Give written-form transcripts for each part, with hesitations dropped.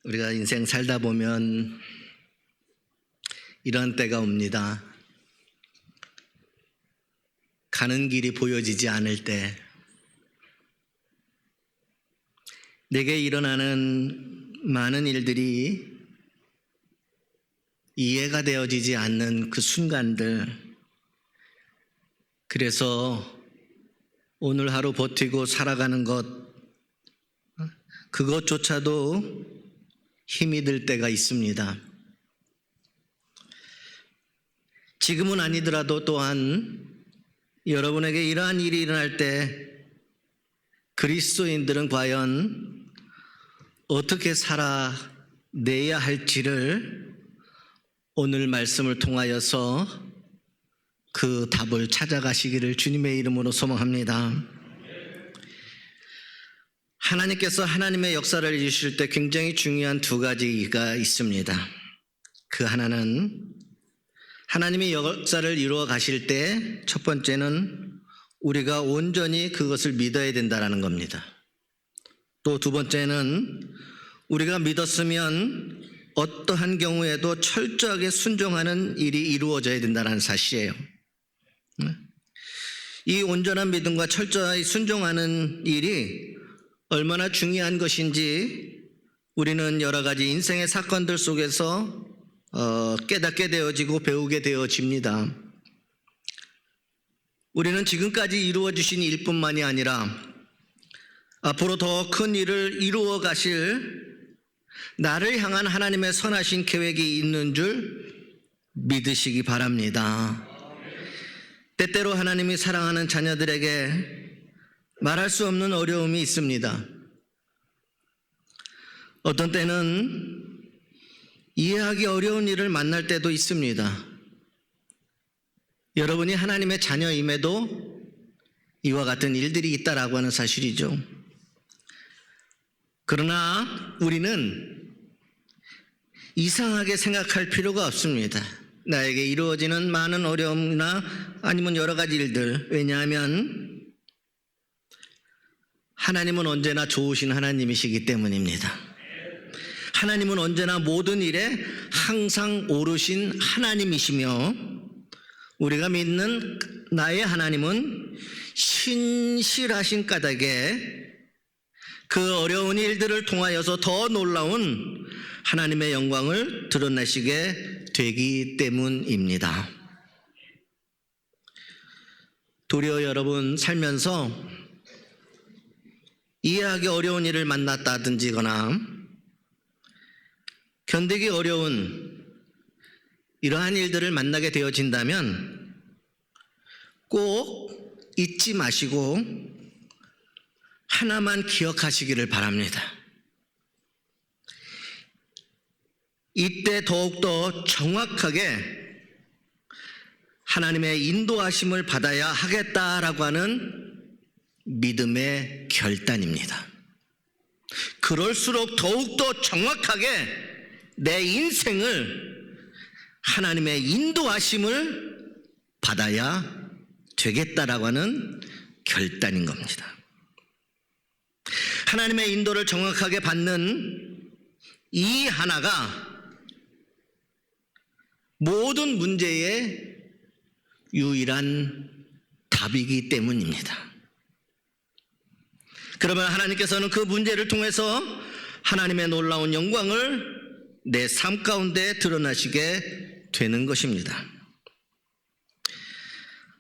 우리가 인생 살다 보면 이런 때가 옵니다. 가는 길이 보여지지 않을 때, 내게 일어나는 많은 일들이 이해가 되어지지 않는 그 순간들, 그래서 오늘 하루 버티고 살아가는 것, 그것조차도 힘이 들 때가 있습니다. 지금은 아니더라도 또한 여러분에게 이러한 일이 일어날 때 그리스도인들은 과연 어떻게 살아내야 할지를 오늘 말씀을 통하여서 그 답을 찾아가시기를 주님의 이름으로 소망합니다. 하나님께서 하나님의 역사를 이루실 때 굉장히 중요한 두 가지가 있습니다. 그 하나는 하나님의 역사를 이루어 가실 때 첫 번째는 우리가 온전히 그것을 믿어야 된다는 겁니다. 또 두 번째는 우리가 믿었으면 어떠한 경우에도 철저하게 순종하는 일이 이루어져야 된다는 사실이에요. 이 온전한 믿음과 철저히 순종하는 일이 얼마나 중요한 것인지 우리는 여러 가지 인생의 사건들 속에서 깨닫게 되어지고 배우게 되어집니다. 우리는 지금까지 이루어 주신 일뿐만이 아니라 앞으로 더 큰 일을 이루어 가실 나를 향한 하나님의 선하신 계획이 있는 줄 믿으시기 바랍니다. 때때로 하나님이 사랑하는 자녀들에게 말할 수 없는 어려움이 있습니다. 어떤 때는 이해하기 어려운 일을 만날 때도 있습니다. 여러분이 하나님의 자녀임에도 이와 같은 일들이 있다라고 하는 사실이죠. 그러나 우리는 이상하게 생각할 필요가 없습니다. 나에게 이루어지는 많은 어려움이나 아니면 여러 가지 일들, 왜냐하면 하나님은 언제나 좋으신 하나님이시기 때문입니다. 하나님은 언제나 모든 일에 항상 오르신 하나님이시며 우리가 믿는 나의 하나님은 신실하신 까닭에 그 어려운 일들을 통하여서 더 놀라운 하나님의 영광을 드러내시게 되기 때문입니다. 도리어 여러분 살면서 이해하기 어려운 일을 만났다든지거나 견디기 어려운 이러한 일들을 만나게 되어진다면 꼭 잊지 마시고 하나만 기억하시기를 바랍니다. 이때 더욱더 정확하게 하나님의 인도하심을 받아야 하겠다라고 하는 믿음의 결단입니다. 그럴수록 더욱더 정확하게 내 인생을 하나님의 인도하심을 받아야 되겠다라고 하는 결단인 겁니다. 하나님의 인도를 정확하게 받는 이 하나가 모든 문제의 유일한 답이기 때문입니다. 그러면 하나님께서는 그 문제를 통해서 하나님의 놀라운 영광을 내 삶 가운데 드러나시게 되는 것입니다.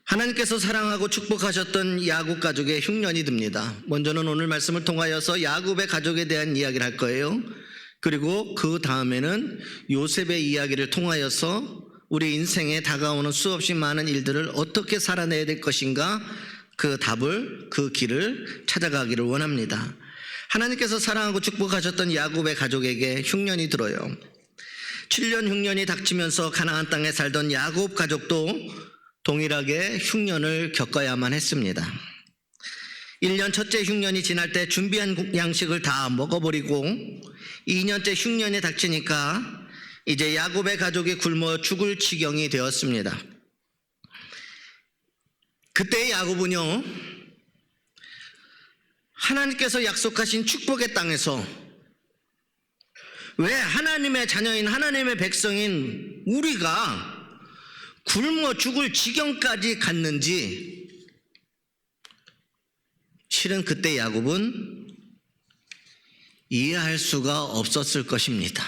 하나님께서 사랑하고 축복하셨던 야곱 가족의 흉년이 듭니다. 먼저는 오늘 말씀을 통하여서 야곱의 가족에 대한 이야기를 할 거예요. 그리고 그 다음에는 요셉의 이야기를 통하여서 우리 인생에 다가오는 수없이 많은 일들을 어떻게 살아내야 될 것인가, 그 답을, 그 길을 찾아가기를 원합니다. 하나님께서 사랑하고 축복하셨던 야곱의 가족에게 흉년이 들어요. 7년 흉년이 닥치면서 가나안 땅에 살던 야곱 가족도 동일하게 흉년을 겪어야만 했습니다. 1년 첫째 흉년이 지날 때 준비한 양식을 다 먹어버리고 2년째 흉년이 닥치니까 이제 야곱의 가족이 굶어 죽을 지경이 되었습니다. 그때 야곱은요, 하나님께서 약속하신 축복의 땅에서 왜 하나님의 자녀인 하나님의 백성인 우리가 굶어 죽을 지경까지 갔는지 실은 그때 야곱은 이해할 수가 없었을 것입니다.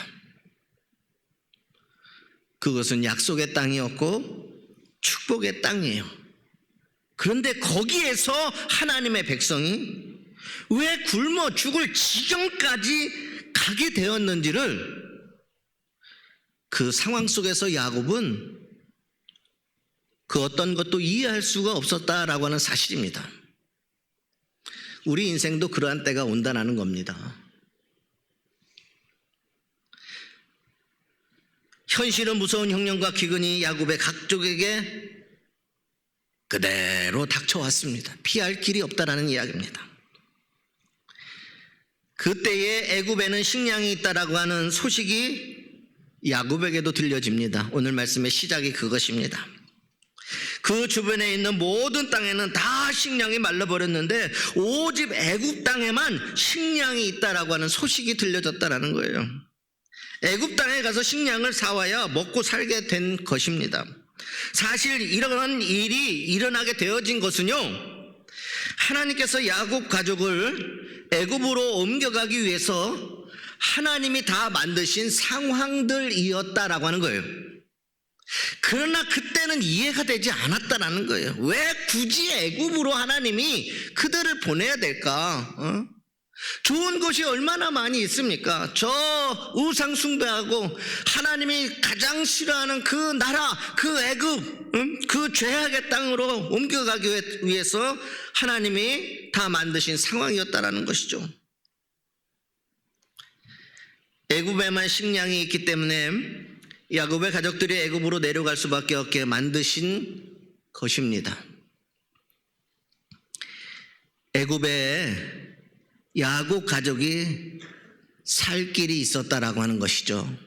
그것은 약속의 땅이었고 축복의 땅이에요. 그런데 거기에서 하나님의 백성이 왜 굶어 죽을 지경까지 가게 되었는지를 그 상황 속에서 야곱은 그 어떤 것도 이해할 수가 없었다라고 하는 사실입니다. 우리 인생도 그러한 때가 온다는 겁니다. 현실은 무서운 흉년과 기근이 야곱의 가족에게 그대로 닥쳐왔습니다. 피할 길이 없다라는 이야기입니다. 그때에 애굽에는 식량이 있다라고 하는 소식이 야곱에게도 들려집니다. 오늘 말씀의 시작이 그것입니다. 그 주변에 있는 모든 땅에는 다 식량이 말라버렸는데 오직 애굽 땅에만 식량이 있다라고 하는 소식이 들려졌다라는 거예요. 애굽 땅에 가서 식량을 사와야 먹고 살게 된 것입니다. 사실 이런 일이 일어나게 되어진 것은요, 하나님께서 야곱 가족을 애굽으로 옮겨가기 위해서 하나님이 다 만드신 상황들이었다라고 하는 거예요. 그러나 그때는 이해가 되지 않았다라는 거예요. 왜 굳이 애굽으로 하나님이 그들을 보내야 될까? 좋은 곳이 얼마나 많이 있습니까? 저 우상 숭배하고 하나님이 가장 싫어하는 그 나라, 그 애굽, 그 죄악의 땅으로 옮겨가기 위해서 하나님이 다 만드신 상황이었다라는 것이죠. 애굽에만 식량이 있기 때문에 야곱의 가족들이 애굽으로 내려갈 수밖에 없게 만드신 것입니다. 애굽에 야곱 가족이 살 길이 있었다라고 하는 것이죠.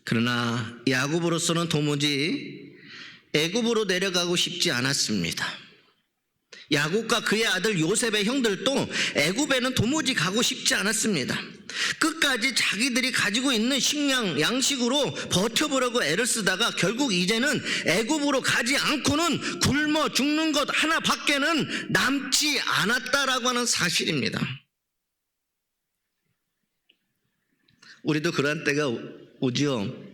그러나 야곱으로서는 도무지 애굽으로 내려가고 싶지 않았습니다. 야곱과 그의 아들 요셉의 형들도 애굽에는 도무지 가고 싶지 않았습니다. 끝까지 자기들이 가지고 있는 식량, 양식으로 버텨보려고 애를 쓰다가 결국 이제는 애굽으로 가지 않고는 굶어 죽는 것 하나밖에는 남지 않았다라고 하는 사실입니다. 우리도 그런 때가 오지요.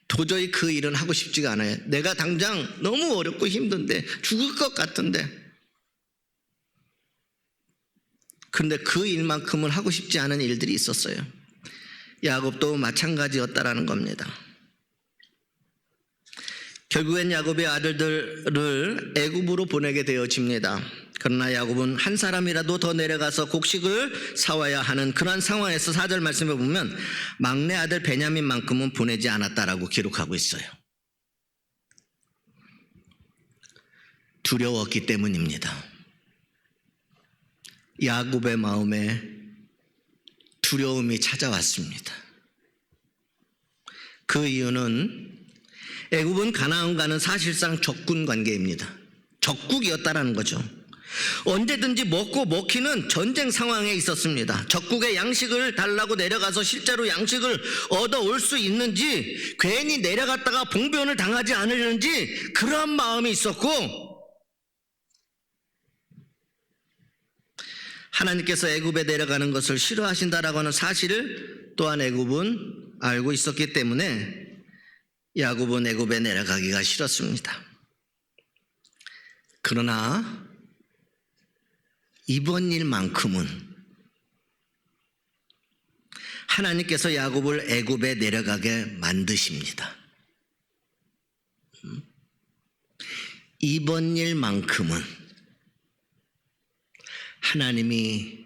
도저히 그 일은 하고 싶지가 않아요. 내가 당장 너무 어렵고 힘든데, 죽을 것 같은데. 그런데 그 일만큼은 하고 싶지 않은 일들이 있었어요. 야곱도 마찬가지였다라는 겁니다. 결국엔 야곱의 아들들을 애굽으로 보내게 되어집니다. 그러나 야곱은 한 사람이라도 더 내려가서 곡식을 사와야 하는 그런 상황에서 4절 말씀에 보면 막내 아들 베냐민만큼은 보내지 않았다라고 기록하고 있어요. 두려웠기 때문입니다. 야곱의 마음에 두려움이 찾아왔습니다. 그 이유는 애굽은 가나안과는 사실상 적군 관계입니다. 적국이었다라는 거죠. 언제든지 먹고 먹히는 전쟁 상황에 있었습니다. 적국의 양식을 달라고 내려가서 실제로 양식을 얻어올 수 있는지, 괜히 내려갔다가 봉변을 당하지 않으려는지 그런 마음이 있었고, 하나님께서 애굽에 내려가는 것을 싫어하신다라고 하는 사실을 또한 애굽은 알고 있었기 때문에 야곱은 애굽에 내려가기가 싫었습니다. 그러나 이번 일만큼은 하나님께서 야곱을 애굽에 내려가게 만드십니다. 이번 일만큼은 하나님이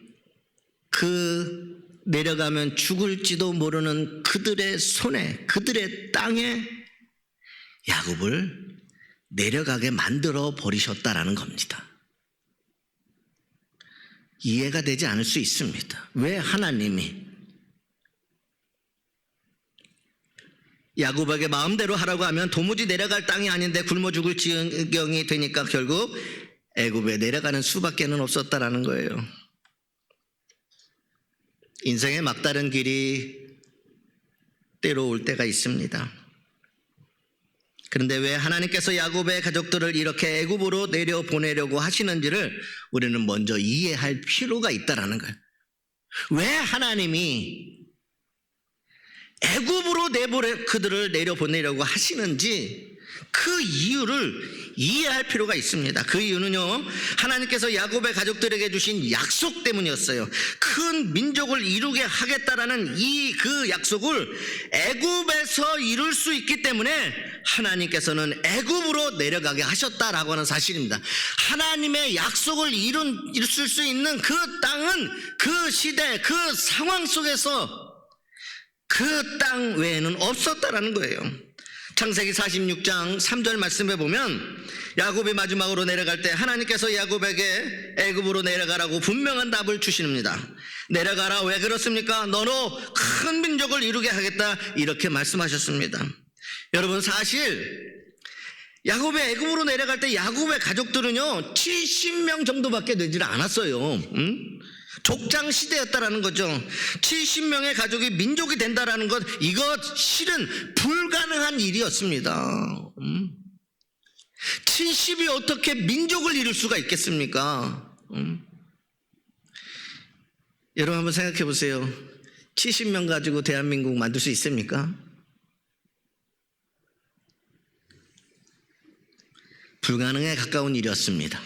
그 내려가면 죽을지도 모르는 그들의 손에, 그들의 땅에 야곱을 내려가게 만들어 버리셨다라는 겁니다. 이해가 되지 않을 수 있습니다. 왜 하나님이 야곱에게 마음대로 하라고 하면 도무지 내려갈 땅이 아닌데 굶어 죽을 지경이 되니까 결국 애굽에 내려가는 수밖에는 없었다라는 거예요. 인생의 막다른 길이 때로 올 때가 있습니다. 그런데 왜 하나님께서 야곱의 가족들을 이렇게 애굽으로 내려보내려고 하시는지를 우리는 먼저 이해할 필요가 있다라는 거예요. 왜 하나님이 애굽으로 그들을 내려보내려고 하시는지 그 이유를 이해할 필요가 있습니다. 그 이유는요, 하나님께서 야곱의 가족들에게 주신 약속 때문이었어요. 큰 민족을 이루게 하겠다라는 그 약속을 애굽에서 이룰 수 있기 때문에 하나님께서는 애굽으로 내려가게 하셨다라고 하는 사실입니다. 하나님의 약속을 이룰 수 있는 그 땅은 그 시대, 그 상황 속에서 그 땅 외에는 없었다라는 거예요. 창세기 46장 3절 말씀에 보면 야곱이 마지막으로 내려갈 때 하나님께서 야곱에게 애굽으로 내려가라고 분명한 답을 주십니다. 내려가라. 왜 그렇습니까? 너로 큰 민족을 이루게 하겠다, 이렇게 말씀하셨습니다. 여러분, 사실 야곱이 애굽으로 내려갈 때 야곱의 가족들은요 70명 정도밖에 되질 않았어요. 족장 시대였다라는 거죠. 70명의 가족이 민족이 된다라는 것, 이것 실은 불가능한 일이었습니다. 70이 어떻게 민족을 이룰 수가 있겠습니까? 여러분 한번 생각해 보세요. 70명 가지고 대한민국 만들 수 있습니까? 불가능에 가까운 일이었습니다.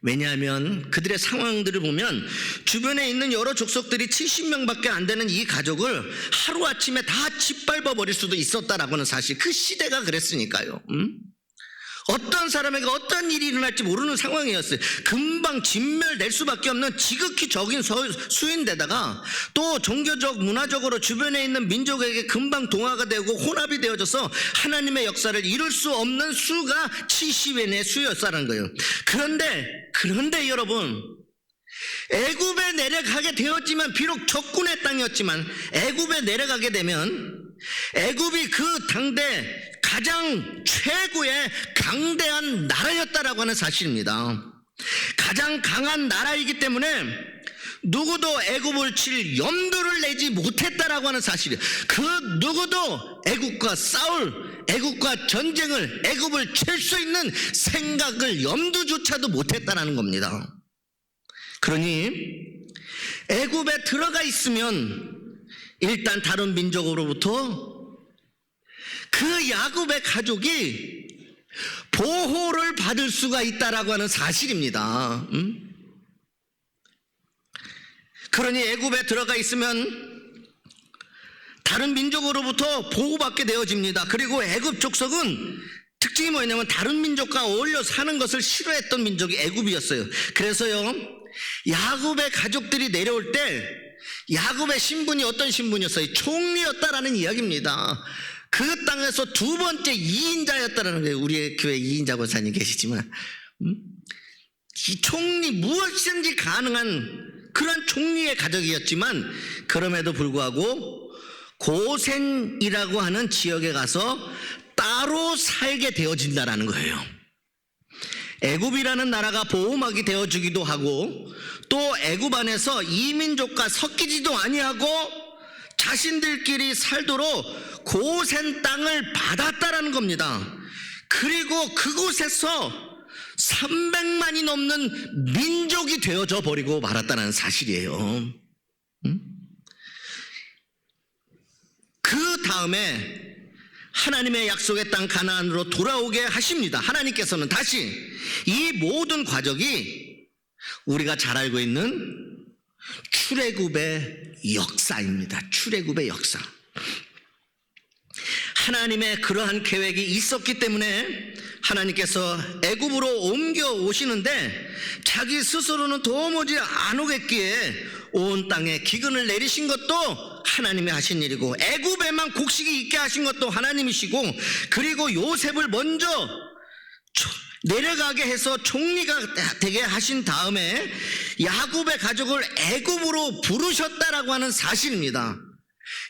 왜냐하면 그들의 상황들을 보면 주변에 있는 여러 족속들이 70명밖에 안 되는 이 가족을 하루아침에 다 짓밟아 버릴 수도 있었다라고 하는 사실, 그 시대가 그랬으니까요. 어떤 사람에게 어떤 일이 일어날지 모르는 상황이었어요. 금방 진멸될 수밖에 없는 지극히 적인 수인데다가 또 종교적, 문화적으로 주변에 있는 민족에게 금방 동화가 되고 혼합이 되어져서 하나님의 역사를 이룰 수 없는 수가 70인의 수였다는 거예요. 그런데 여러분, 애굽에 내려가게 되었지만, 비록 적군의 땅이었지만 애굽에 내려가게 되면 애굽이 그 당대 가장 최고의 강대한 나라였다라고 하는 사실입니다. 가장 강한 나라이기 때문에 누구도 애굽을 칠 염두를 내지 못했다라고 하는 사실이에요. 그 누구도 애굽과 애굽과 전쟁을, 애굽을 칠 수 있는 생각을, 염두조차도 못했다라는 겁니다. 그러니 애굽에 들어가 있으면 일단 다른 민족으로부터 그 야곱의 가족이 보호를 받을 수가 있다라고 하는 사실입니다. 그러니 애굽에 들어가 있으면 다른 민족으로부터 보호받게 되어집니다. 그리고 애굽 족속은 특징이 뭐냐면 다른 민족과 어울려 사는 것을 싫어했던 민족이 애굽이었어요. 그래서요, 야곱의 가족들이 내려올 때 야곱의 신분이 어떤 신분이었어요? 총리였다라는 이야기입니다. 그 땅에서 두 번째 2인자였다라는 거예요. 우리 교회 2인자 권사님 계시지만, 이 총리, 무엇이든지 가능한 그런 총리의 가족이었지만, 그럼에도 불구하고 고센이라고 하는 지역에 가서 따로 살게 되어진다라는 거예요. 애굽이라는 나라가 보호막이 되어주기도 하고, 또 애굽 안에서 이민족과 섞이지도 아니하고 자신들끼리 살도록 고센 땅을 받았다라는 겁니다. 그리고 그곳에서 300만이 넘는 민족이 되어져 버리고 말았다는 사실이에요. 그 다음에 하나님의 약속의 땅 가나안으로 돌아오게 하십니다. 하나님께서는 다시 이 모든 과정이 우리가 잘 알고 있는 출애굽의 역사입니다. 출애굽의 역사. 하나님의 그러한 계획이 있었기 때문에 하나님께서 애굽으로 옮겨 오시는데 자기 스스로는 도무지 안 오겠기에 온 땅에 기근을 내리신 것도 하나님이 하신 일이고, 애굽에만 곡식이 있게 하신 것도 하나님이시고, 그리고 요셉을 먼저 내려가게 해서 총리가 되게 하신 다음에 야곱의 가족을 애굽으로 부르셨다라고 하는 사실입니다.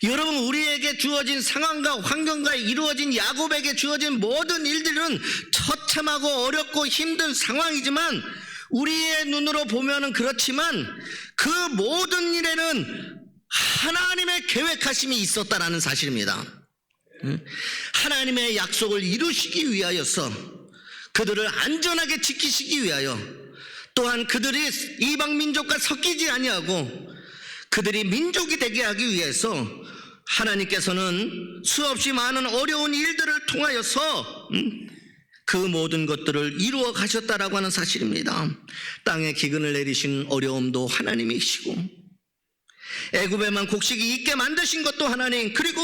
여러분, 우리에게 주어진 상황과 환경과 이루어진 야곱에게 주어진 모든 일들은 처참하고 어렵고 힘든 상황이지만 우리의 눈으로 보면은 그렇지만 그 모든 일에는 하나님의 계획하심이 있었다라는 사실입니다. 하나님의 약속을 이루시기 위하여서, 그들을 안전하게 지키시기 위하여, 또한 그들이 이방 민족과 섞이지 아니하고 그들이 민족이 되게 하기 위해서 하나님께서는 수없이 많은 어려운 일들을 통하여서 그 모든 것들을 이루어 가셨다라고 하는 사실입니다. 땅에 기근을 내리신 어려움도 하나님이시고, 애굽에만 곡식이 있게 만드신 것도 하나님, 그리고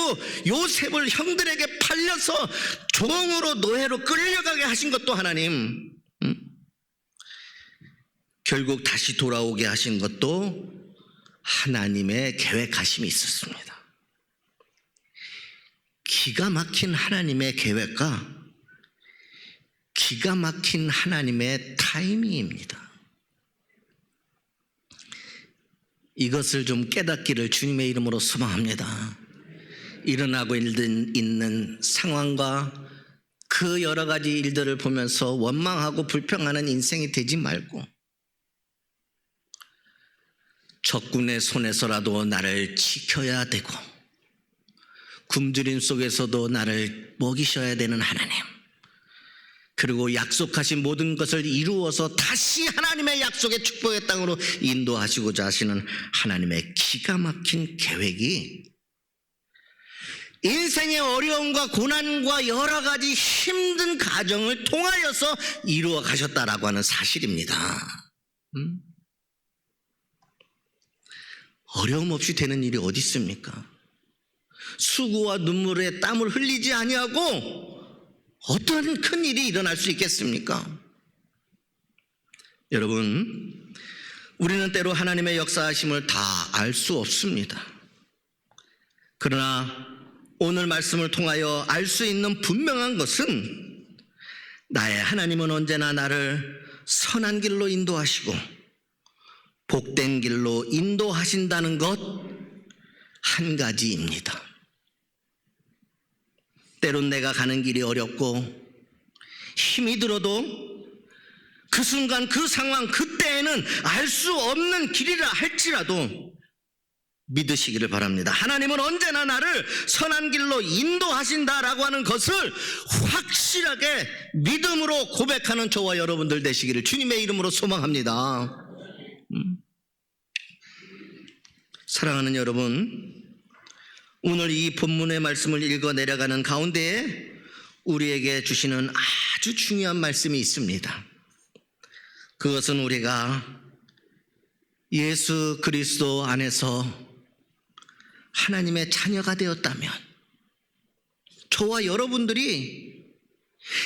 요셉을 형들에게 팔려서 종으로 노예로 끌려가게 하신 것도 하나님, 결국 다시 돌아오게 하신 것도 하나님의 계획하심이 있었습니다. 기가 막힌 하나님의 계획과 기가 막힌 하나님의 타이밍입니다. 이것을 좀 깨닫기를 주님의 이름으로 소망합니다. 일어나고 있는 상황과 그 여러 가지 일들을 보면서 원망하고 불평하는 인생이 되지 말고, 적군의 손에서라도 나를 지켜야 되고 굶주림 속에서도 나를 먹이셔야 되는 하나님, 그리고 약속하신 모든 것을 이루어서 다시 하나님의 약속의 축복의 땅으로 인도하시고자 하시는 하나님의 기가 막힌 계획이 인생의 어려움과 고난과 여러 가지 힘든 과정을 통하여서 이루어 가셨다라고 하는 사실입니다. 어려움 없이 되는 일이 어디 있습니까? 수고와 눈물에 땀을 흘리지 아니하고 어떤 큰 일이 일어날 수 있겠습니까? 여러분, 우리는 때로 하나님의 역사하심을 다 알 수 없습니다. 그러나 오늘 말씀을 통하여 알 수 있는 분명한 것은, 나의 하나님은 언제나 나를 선한 길로 인도하시고 복된 길로 인도하신다는 것 한 가지입니다. 때론 내가 가는 길이 어렵고 힘이 들어도 그 순간 그 상황 그때에는 알 수 없는 길이라 할지라도 믿으시기를 바랍니다. 하나님은 언제나 나를 선한 길로 인도하신다라고 하는 것을 확실하게 믿음으로 고백하는 저와 여러분들 되시기를 주님의 이름으로 소망합니다. 사랑하는 여러분, 오늘 이 본문의 말씀을 읽어 내려가는 가운데에 우리에게 주시는 아주 중요한 말씀이 있습니다. 그것은 우리가 예수 그리스도 안에서 하나님의 자녀가 되었다면, 저와 여러분들이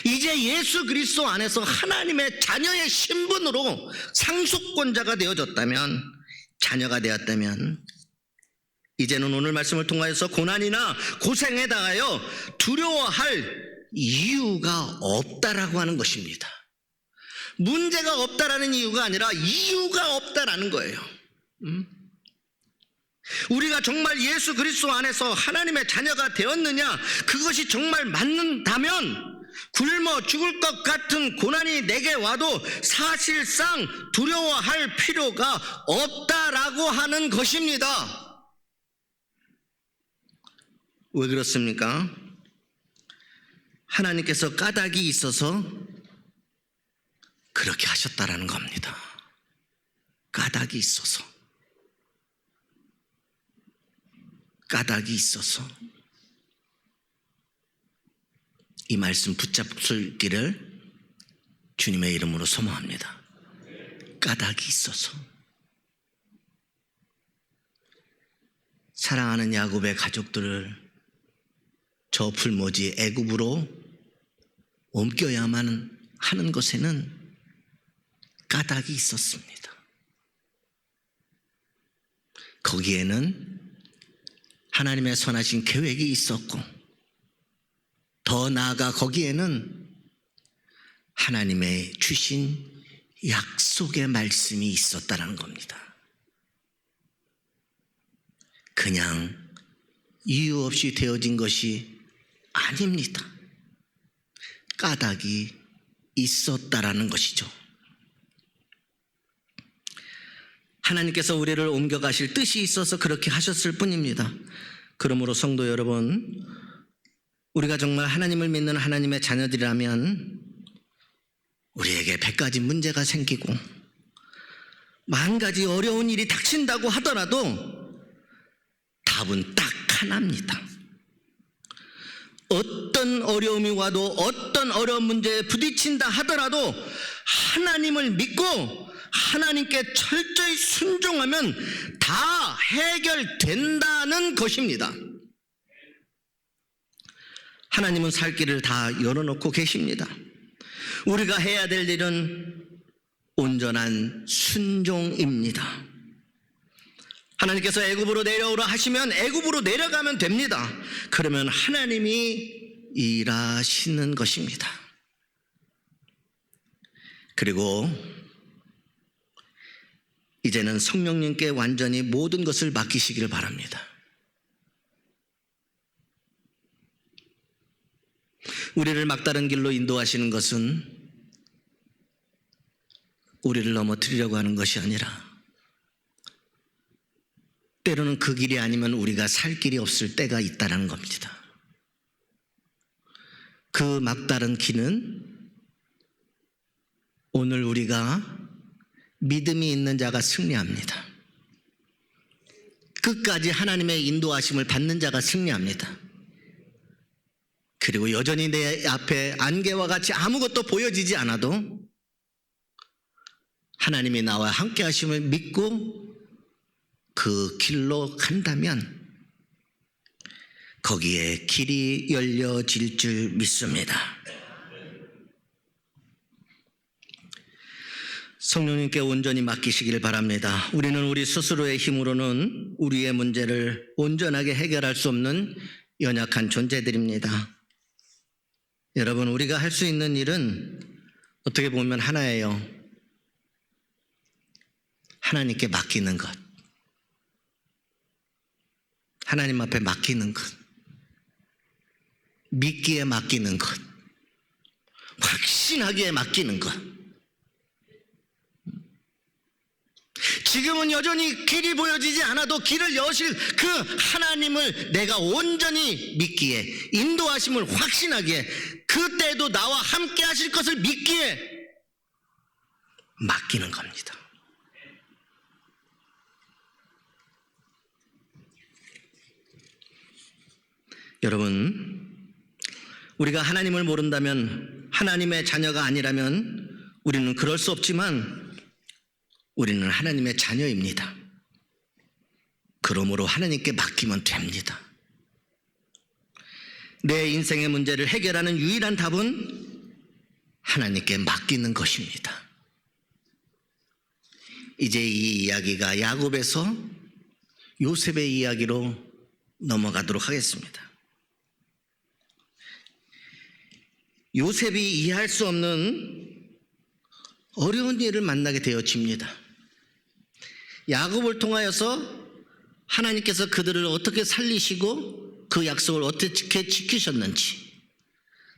이제 예수 그리스도 안에서 하나님의 자녀의 신분으로 상속권자가 되어졌다면, 자녀가 되었다면, 이제는 오늘 말씀을 통하여서 고난이나 고생에 당하여 두려워할 이유가 없다라고 하는 것입니다. 문제가 없다라는 이유가 아니라 이유가 없다라는 거예요. 우리가 정말 예수 그리스도 안에서 하나님의 자녀가 되었느냐, 그것이 정말 맞는다면 굶어 죽을 것 같은 고난이 내게 와도 사실상 두려워할 필요가 없다라고 하는 것입니다. 왜 그렇습니까? 하나님께서 까닭이 있어서 그렇게 하셨다라는 겁니다. 까닭이 있어서. 까닭이 있어서. 이 말씀 붙잡기를 주님의 이름으로 소망합니다. 까닭이 있어서. 사랑하는 야곱의 가족들을 저 풀모지 애굽으로 옮겨야만 하는 것에는 까닭이 있었습니다. 거기에는 하나님의 선하신 계획이 있었고, 더 나아가 거기에는 하나님의 주신 약속의 말씀이 있었다는 겁니다. 그냥 이유 없이 되어진 것이 아닙니다. 까닭이 있었다라는 것이죠. 하나님께서 우리를 옮겨가실 뜻이 있어서 그렇게 하셨을 뿐입니다. 그러므로 성도 여러분, 우리가 정말 하나님을 믿는 하나님의 자녀들이라면 우리에게 100가지 문제가 생기고 10,000가지 어려운 일이 닥친다고 하더라도 답은 딱 하나입니다. 어떤 어려움이 와도 어떤 어려운 문제에 부딪힌다 하더라도 하나님을 믿고 하나님께 철저히 순종하면 다 해결된다는 것입니다. 하나님은 살 길을 다 열어놓고 계십니다. 우리가 해야 될 일은 온전한 순종입니다. 하나님께서 애굽으로 내려오라 하시면 애굽으로 내려가면 됩니다. 그러면 하나님이 일하시는 것입니다. 그리고 이제는 성령님께 완전히 모든 것을 맡기시기를 바랍니다. 우리를 막다른 길로 인도하시는 것은 우리를 넘어뜨리려고 하는 것이 아니라 때로는 그 길이 아니면 우리가 살 길이 없을 때가 있다는 겁니다. 그 막다른 길은 오늘 우리가 믿음이 있는 자가 승리합니다. 끝까지 하나님의 인도하심을 받는 자가 승리합니다. 그리고 여전히 내 앞에 안개와 같이 아무것도 보여지지 않아도 하나님이 나와 함께 하심을 믿고 그 길로 간다면 거기에 길이 열려질 줄 믿습니다. 성령님께 온전히 맡기시길 바랍니다. 우리는 우리 스스로의 힘으로는 우리의 문제를 온전하게 해결할 수 없는 연약한 존재들입니다. 여러분, 우리가 할 수 있는 일은 어떻게 보면 하나예요. 하나님께 맡기는 것. 하나님 앞에 맡기는 것. 믿기에 맡기는 것. 확신하기에 맡기는 것. 지금은 여전히 길이 보여지지 않아도 길을 여실 그 하나님을 내가 온전히 믿기에, 인도하심을 확신하기에, 그때도 나와 함께 하실 것을 믿기에 맡기는 겁니다. 여러분, 우리가 하나님을 모른다면, 하나님의 자녀가 아니라면 우리는 그럴 수 없지만 우리는 하나님의 자녀입니다. 그러므로 하나님께 맡기면 됩니다. 내 인생의 문제를 해결하는 유일한 답은 하나님께 맡기는 것입니다. 이제 이 이야기가 야곱에서 요셉의 이야기로 넘어가도록 하겠습니다. 요셉이 이해할 수 없는 어려운 일을 만나게 되어집니다. 야곱을 통하여서 하나님께서 그들을 어떻게 살리시고 그 약속을 어떻게 지키셨는지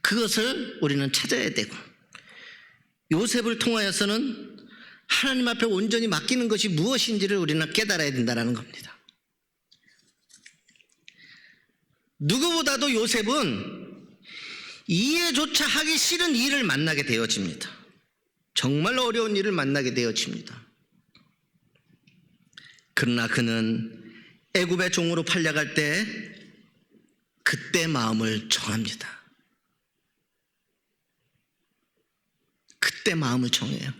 그것을 우리는 찾아야 되고, 요셉을 통하여서는 하나님 앞에 온전히 맡기는 것이 무엇인지를 우리는 깨달아야 된다는 겁니다. 누구보다도 요셉은 이해조차 하기 싫은 일을 만나게 되어집니다. 정말 어려운 일을 만나게 되어집니다. 그러나 그는 애굽의 종으로 팔려갈 때 그때 마음을 정합니다. 그때 마음을 정해요.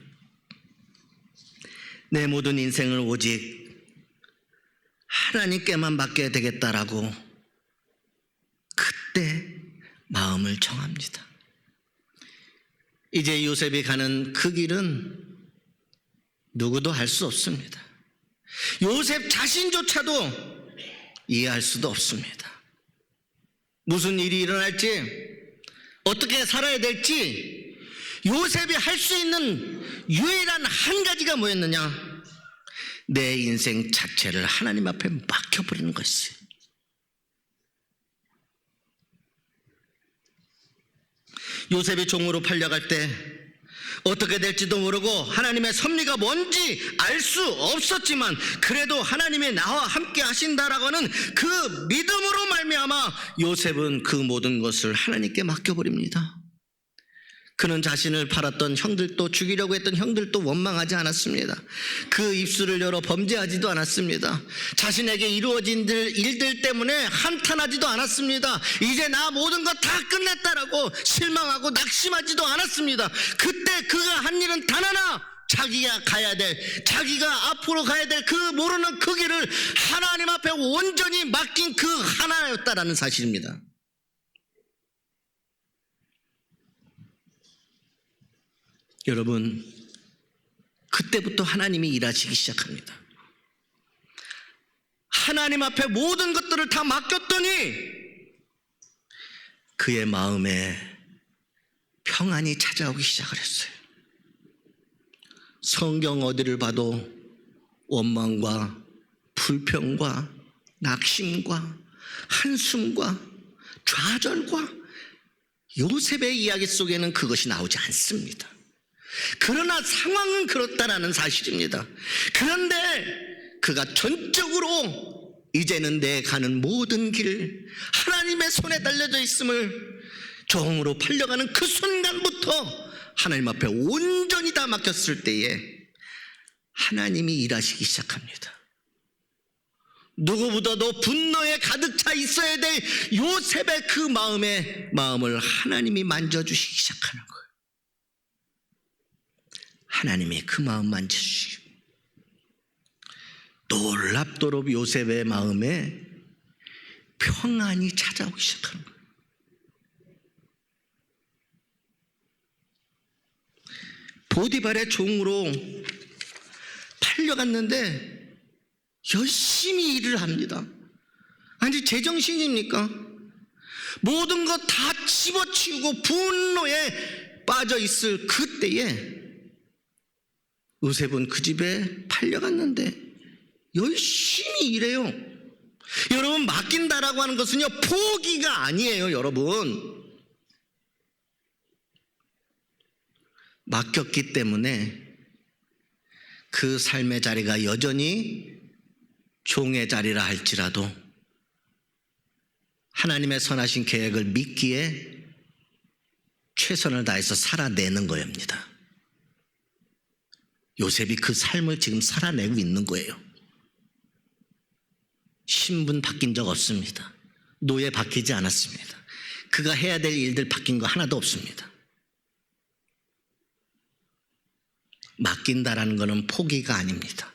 내 모든 인생을 오직 하나님께만 맡겨야 되겠다라고 그때 마음을 정합니다. 이제 요셉이 가는 그 길은 누구도 알 수 없습니다. 요셉 자신조차도 이해할 수도 없습니다. 무슨 일이 일어날지, 어떻게 살아야 될지 요셉이 할 수 있는 유일한 한 가지가 뭐였느냐? 내 인생 자체를 하나님 앞에 맡겨버리는 것이에요. 요셉이 종으로 팔려갈 때 어떻게 될지도 모르고 하나님의 섭리가 뭔지 알 수 없었지만 그래도 하나님이 나와 함께 하신다라고 하는 그 믿음으로 말미암아 요셉은 그 모든 것을 하나님께 맡겨버립니다. 그는 자신을 팔았던 형들도, 죽이려고 했던 형들도 원망하지 않았습니다. 그 입술을 열어 범죄하지도 않았습니다. 자신에게 이루어진 일들 때문에 한탄하지도 않았습니다. 이제 나 모든 것 다 끝냈다라고 실망하고 낙심하지도 않았습니다. 그때 그가 한 일은 단 하나, 자기가 가야 될, 자기가 앞으로 가야 될 그 모르는 그 길을 하나님 앞에 온전히 맡긴 그 하나였다라는 사실입니다. 여러분, 그때부터 하나님이 일하시기 시작합니다. 하나님 앞에 모든 것들을 다 맡겼더니 그의 마음에 평안이 찾아오기 시작을 했어요. 성경 어디를 봐도 원망과 불평과 낙심과 한숨과 좌절과 요셉의 이야기 속에는 그것이 나오지 않습니다. 그러나 상황은 그렇다라는 사실입니다. 그런데 그가 전적으로 이제는 내 가는 모든 길 하나님의 손에 달려져 있음을 종으로 팔려가는 그 순간부터 하나님 앞에 온전히 다 맡겼을 때에 하나님이 일하시기 시작합니다. 누구보다도 분노에 가득 차 있어야 될 요셉의 그 마음을 하나님이 만져주시기 시작하는 거예요. 하나님이 그 마음 만져주시고 놀랍도록 요셉의 마음에 평안이 찾아오기 시작하는 거예요. 보디발의 종으로 팔려갔는데 열심히 일을 합니다. 아니 제정신입니까? 모든 것 다 집어치우고 분노에 빠져 있을 그때에 요셉은 그 집에 팔려갔는데 열심히 일해요. 여러분, 맡긴다라고 하는 것은요 포기가 아니에요. 여러분, 맡겼기 때문에 그 삶의 자리가 여전히 종의 자리라 할지라도 하나님의 선하신 계획을 믿기에 최선을 다해서 살아내는 거입니다. 요셉이 그 삶을 지금 살아내고 있는 거예요. 신분 바뀐 적 없습니다. 노예 바뀌지 않았습니다. 그가 해야 될 일들 바뀐 거 하나도 없습니다. 맡긴다라는 것은 포기가 아닙니다.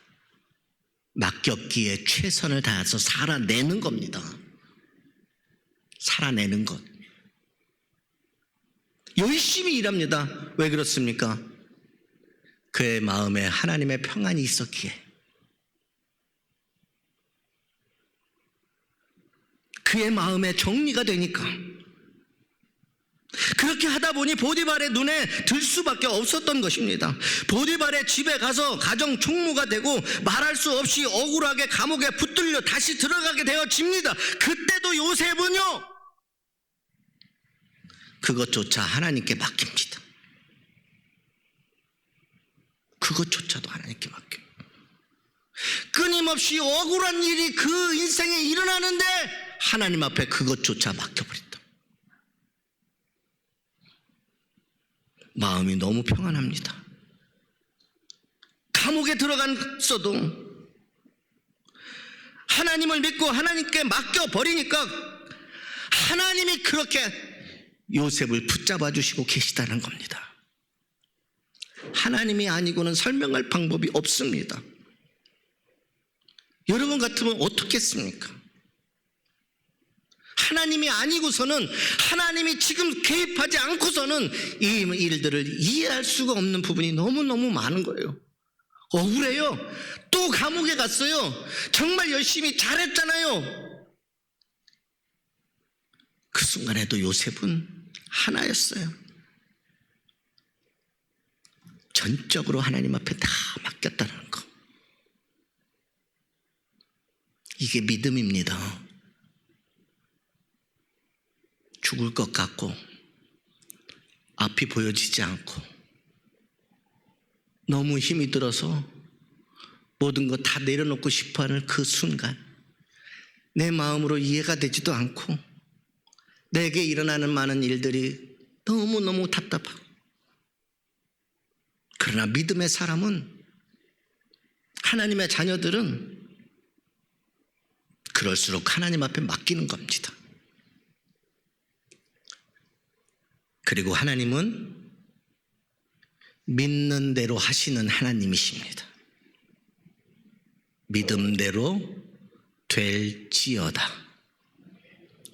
맡겼기에 최선을 다해서 살아내는 겁니다. 살아내는 것. 열심히 일합니다. 왜 그렇습니까? 그의 마음에 하나님의 평안이 있었기에, 그의 마음에 정리가 되니까. 그렇게 하다 보니 보디발의 눈에 들 수밖에 없었던 것입니다. 보디발의 집에 가서 가정 총무가 되고 말할 수 없이 억울하게 감옥에 붙들려 다시 들어가게 되어집니다. 그때도 요셉은요 그것조차 하나님께 맡깁니다. 그것조차도 하나님께 맡겨요. 끊임없이 억울한 일이 그 인생에 일어나는데 하나님 앞에 그것조차 맡겨버린다. 마음이 너무 평안합니다. 감옥에 들어갔어도 하나님을 믿고 하나님께 맡겨버리니까 하나님이 그렇게 요셉을 붙잡아 주시고 계시다는 겁니다. 하나님이 아니고는 설명할 방법이 없습니다. 여러분 같으면 어떻겠습니까? 하나님이 아니고서는, 하나님이 지금 개입하지 않고서는 이 일들을 이해할 수가 없는 부분이 너무너무 많은 거예요. 억울해요. 또 감옥에 갔어요. 정말 열심히 잘했잖아요. 그 순간에도 요셉은 하나였어요. 전적으로 하나님 앞에 다 맡겼다는 거. 이게 믿음입니다. 죽을 것 같고 앞이 보여지지 않고 너무 힘이 들어서 모든 것 다 내려놓고 싶어하는 그 순간, 내 마음으로 이해가 되지도 않고 내게 일어나는 많은 일들이 너무너무 답답하고, 그러나 믿음의 사람은, 하나님의 자녀들은 그럴수록 하나님 앞에 맡기는 겁니다. 그리고 하나님은 믿는 대로 하시는 하나님이십니다. 믿음대로 될지어다.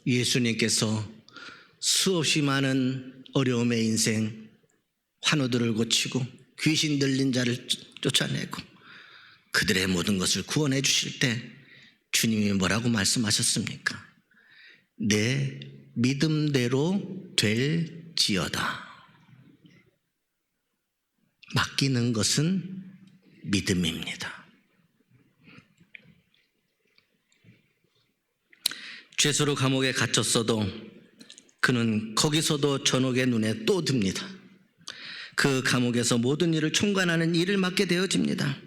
예수님께서 수없이 많은 어려움의 인생, 환우들을 고치고 귀신 들린 자를 쫓아내고 그들의 모든 것을 구원해 주실 때 주님이 뭐라고 말씀하셨습니까? 내 믿음대로 될지어다. 맡기는 것은 믿음입니다. 죄수로 감옥에 갇혔어도 그는 거기서도 전옥의 눈에 또 듭니다. 그 감옥에서 모든 일을 총괄하는 일을 맡게 되어집니다.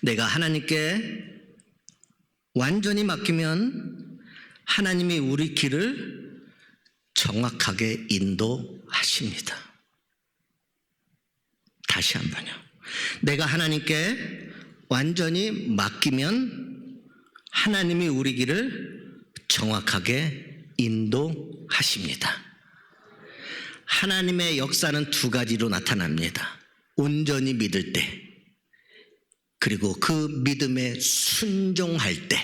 내가 하나님께 완전히 맡기면 하나님이 우리 길을 정확하게 인도하십니다. 다시 한번요. 내가 하나님께 완전히 맡기면 하나님이 우리 길을 정확하게 인도하십니다. 하나님의 역사는 두 가지로 나타납니다. 온전히 믿을 때, 그리고 그 믿음에 순종할 때.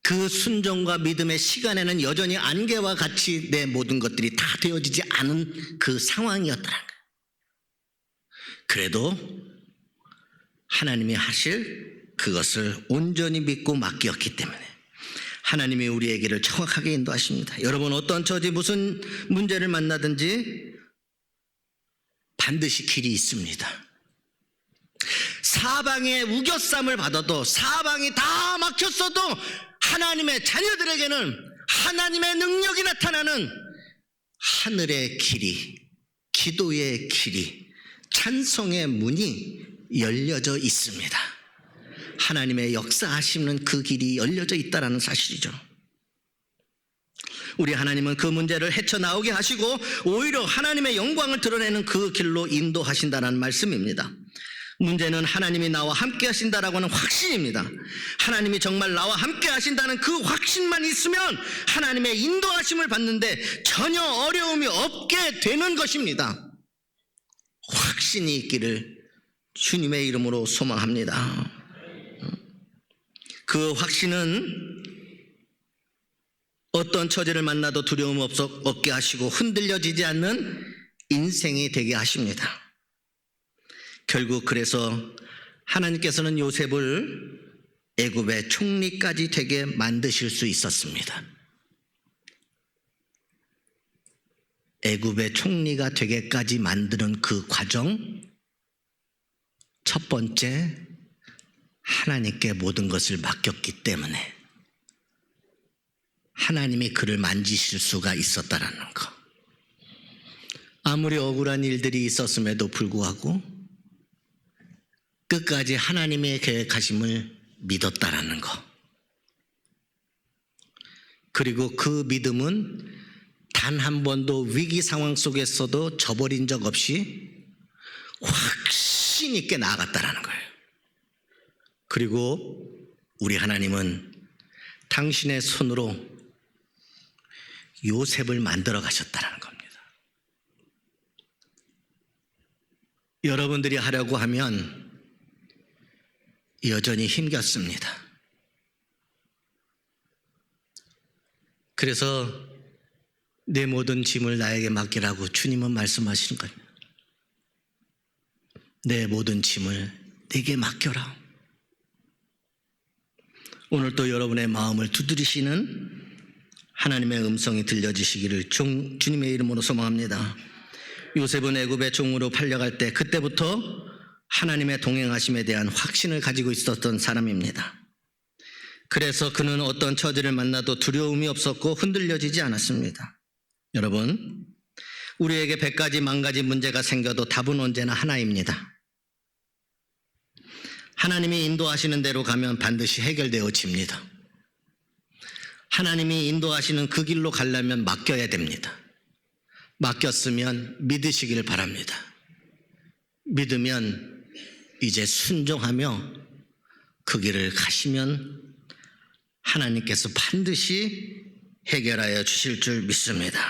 그 순종과 믿음의 시간에는 여전히 안개와 같이 내 모든 것들이 다 되어지지 않은 그 상황이었다는 거예요. 그래도 하나님이 하실 그것을 온전히 믿고 맡겼기 때문에 하나님이 우리에게를 정확하게 인도하십니다. 여러분, 어떤 처지 무슨 문제를 만나든지 반드시 길이 있습니다. 사방에 우겨쌈을 받아도, 사방이 다 막혔어도 하나님의 자녀들에게는 하나님의 능력이 나타나는 하늘의 길이, 기도의 길이, 찬송의 문이 열려져 있습니다. 하나님의 역사하시는 그 길이 열려져 있다는 사실이죠. 우리 하나님은 그 문제를 헤쳐나오게 하시고 오히려 하나님의 영광을 드러내는 그 길로 인도하신다는 말씀입니다. 문제는 하나님이 나와 함께 하신다라고 하는 확신입니다. 하나님이 정말 나와 함께 하신다는 그 확신만 있으면 하나님의 인도하심을 받는데 전혀 어려움이 없게 되는 것입니다. 확신이 있기를 주님의 이름으로 소망합니다. 그 확신은 어떤 처지를 만나도 두려움 없게 하시고 흔들려지지 않는 인생이 되게 하십니다. 결국 그래서 하나님께서는 요셉을 애굽의 총리까지 되게 만드실 수 있었습니다. 애굽의 총리가 되게까지 만드는 그 과정, 첫 번째, 하나님께 모든 것을 맡겼기 때문에 하나님이 그를 만지실 수가 있었다라는 것. 아무리 억울한 일들이 있었음에도 불구하고 끝까지 하나님의 계획하심을 믿었다라는 것. 그리고 그 믿음은 단 한 번도 위기 상황 속에서도 저버린 적 없이 확신 있게 나아갔다라는 거예요. 그리고 우리 하나님은 당신의 손으로 요셉을 만들어 가셨다는 겁니다. 여러분들이 하려고 하면 여전히 힘겹습니다. 그래서 내 모든 짐을 나에게 맡기라고 주님은 말씀하시는 거예요. 내 모든 짐을 내게 맡겨라. 오늘 또 여러분의 마음을 두드리시는 하나님의 음성이 들려지시기를 주님의 이름으로 소망합니다. 요셉은 애굽의 종으로 팔려갈 때 그때부터 하나님의 동행하심에 대한 확신을 가지고 있었던 사람입니다. 그래서 그는 어떤 처지를 만나도 두려움이 없었고 흔들려지지 않았습니다. 여러분, 우리에게 100가지, 10,000가지 문제가 생겨도 답은 언제나 하나입니다. 하나님이 인도하시는 대로 가면 반드시 해결되어집니다. 하나님이 인도하시는 그 길로 가려면 맡겨야 됩니다. 맡겼으면 믿으시길 바랍니다. 믿으면 이제 순종하며 그 길을 가시면 하나님께서 반드시 해결하여 주실 줄 믿습니다.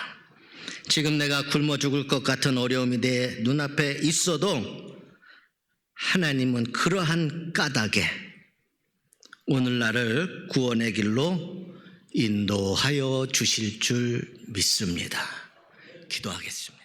지금 내가 굶어 죽을 것 같은 어려움이 내 눈앞에 있어도 하나님은 그러한 까닭에 오늘 나를 구원의 길로 인도하여 주실 줄 믿습니다. 기도하겠습니다.